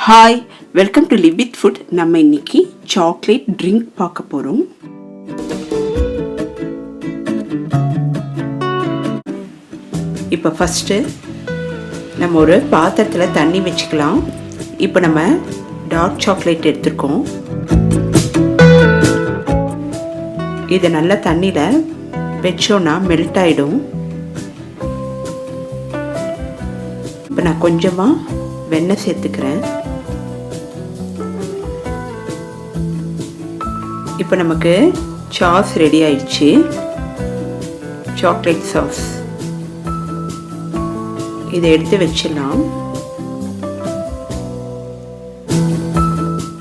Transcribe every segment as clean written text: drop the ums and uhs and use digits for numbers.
Hi, welcome to live with food. நம்ம இன்னைக்கு chocolate drink பார்க்க போகிறோம். இப்போ ஃபஸ்ட்டு நம்ம ஒரு பாத்திரத்தில் தண்ணி வச்சுக்கலாம். இப்போ நம்ம டார்க் சாக்லேட் எடுத்துருக்கோம். இதை நல்லா தண்ணியில் வச்சோன்னா மெல்ட் ஆகிடும். இப்போ நான் கொஞ்சமாக வெண்ணெய் சேர்த்துக்கிறேன். இப்போ நமக்கு சாஸ் ரெடி ஆயிடுச்சு. சாக்லேட் சாஸ் இதை எடுத்து வச்சிடலாம்.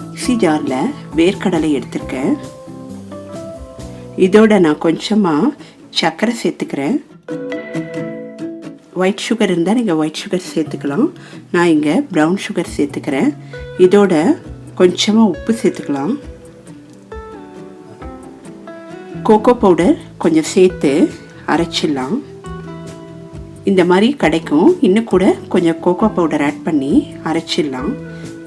மிக்ஸி ஜாரில் வேர்க்கடலை எடுத்துருக்கேன். இதோட நான் கொஞ்சமாக சர்க்கரை சேர்த்துக்கிறேன். ஒயிட் சுகர் இருந்தால் நீங்கள் ஒயிட் சுகர் சேர்த்துக்கலாம். நான் இங்கே ப்ரௌன் சுகர் சேர்த்துக்கிறேன். இதோட கொஞ்சமாக உப்பு சேர்த்துக்கலாம். கோகோ பவுடர் கொஞ்சம் சேர்த்து அரைச்சிடலாம். இந்த மாதிரி கிடைக்கும். இன்னும் கூட கொஞ்சம் கோகோ பவுடர் ஆட் பண்ணி அரைச்சிடலாம்.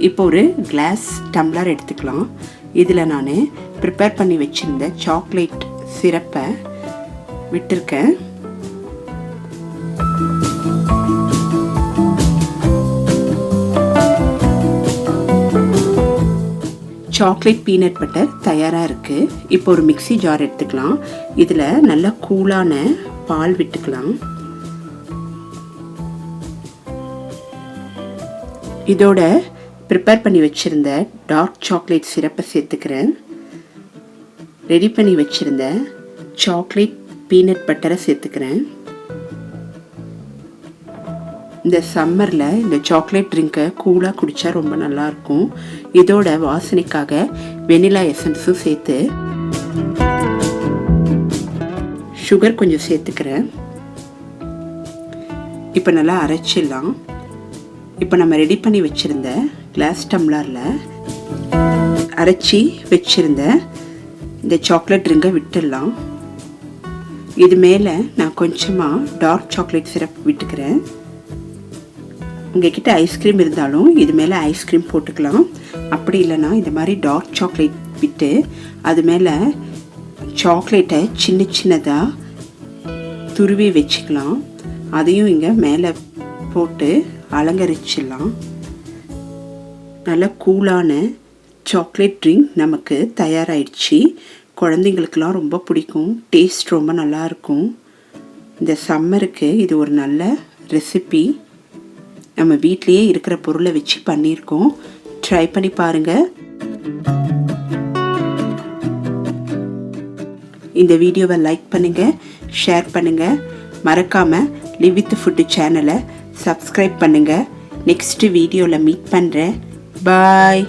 இப்போ ஒரு கிளாஸ் டம்ளர் எடுத்துக்கலாம். இதில் நான் ப்ரிப்பேர் பண்ணி வச்சுருந்த சாக்லேட் சிரப்பை விட்டுருக்கேன். சாக்லேட் பீனட் பட்டர் தயாராக இருக்குது. இப்போ ஒரு மிக்ஸி ஜார் எடுத்துக்கலாம். இதில் நல்லா கூலான பால் விட்டுக்கலாம். இதோட ப்ரிப்பேர் பண்ணி வச்சுருந்த டார்க் சாக்லேட் சிரப்பை சேர்த்துக்கிறேன். ரெடி பண்ணி வச்சுருந்த சாக்லேட் பீனட் பட்டரை சேர்த்துக்கிறேன். இந்த சம்மரில் இந்த சாக்லேட் ட்ரிங்கை கூலாக குடித்தா ரொம்ப நல்லாயிருக்கும். இதோட வாசனைக்காக வெனிலா எசன்ஸும் சேர்த்து சுகர் கொஞ்சம் சேர்த்துக்கிறேன். இப்போ நல்லா அரைச்சிடலாம். இப்போ நம்ம ரெடி பண்ணி வச்சுருந்த கிளாஸ் டம்ளரில் அரைச்சி வச்சுருந்த இந்த சாக்லேட் ட்ரிங்கை விட்டுடலாம். இது மேலே நான் கொஞ்சமாக டார்க் சாக்லேட் சிரப் விட்டுக்கிறேன். உங்ககிட்ட ஐஸ்கிரீம் இருந்தாலும் இது மேலே ஐஸ்கிரீம் போட்டுக்கலாம். அப்படி இல்லைன்னா இந்த மாதிரி டார்க் சாக்லேட் விட்டு அது மேலே சாக்லேட்டை சின்ன சின்னதாக துருவி வச்சுக்கலாம். அதையும் இங்கே மேலே போட்டு அலங்கரிச்சிடலாம். நல்ல கூலான சாக்லேட் ட்ரிங்க் நமக்கு தயாராகிடுச்சு. குழந்தைங்களுக்கெல்லாம் ரொம்ப பிடிக்கும். டேஸ்ட் ரொம்ப நல்லாயிருக்கும். இந்த சம்மருக்கு இது ஒரு நல்ல ரெசிபி. நம்ம வீட்லேயே இருக்கிற பொருளை வச்சு பண்ணியிருக்கோம். ட்ரை பண்ணி பாருங்கள். இந்த வீடியோவை லைக் பண்ணுங்கள், ஷேர் பண்ணுங்கள். மறக்காமல் லிவ் வித் ஃபுட் சேனலை சப்ஸ்கிரைப் பண்ணுங்கள். நெக்ஸ்ட் வீடியோவில் மீட் பண்ணுறேன். பாய்.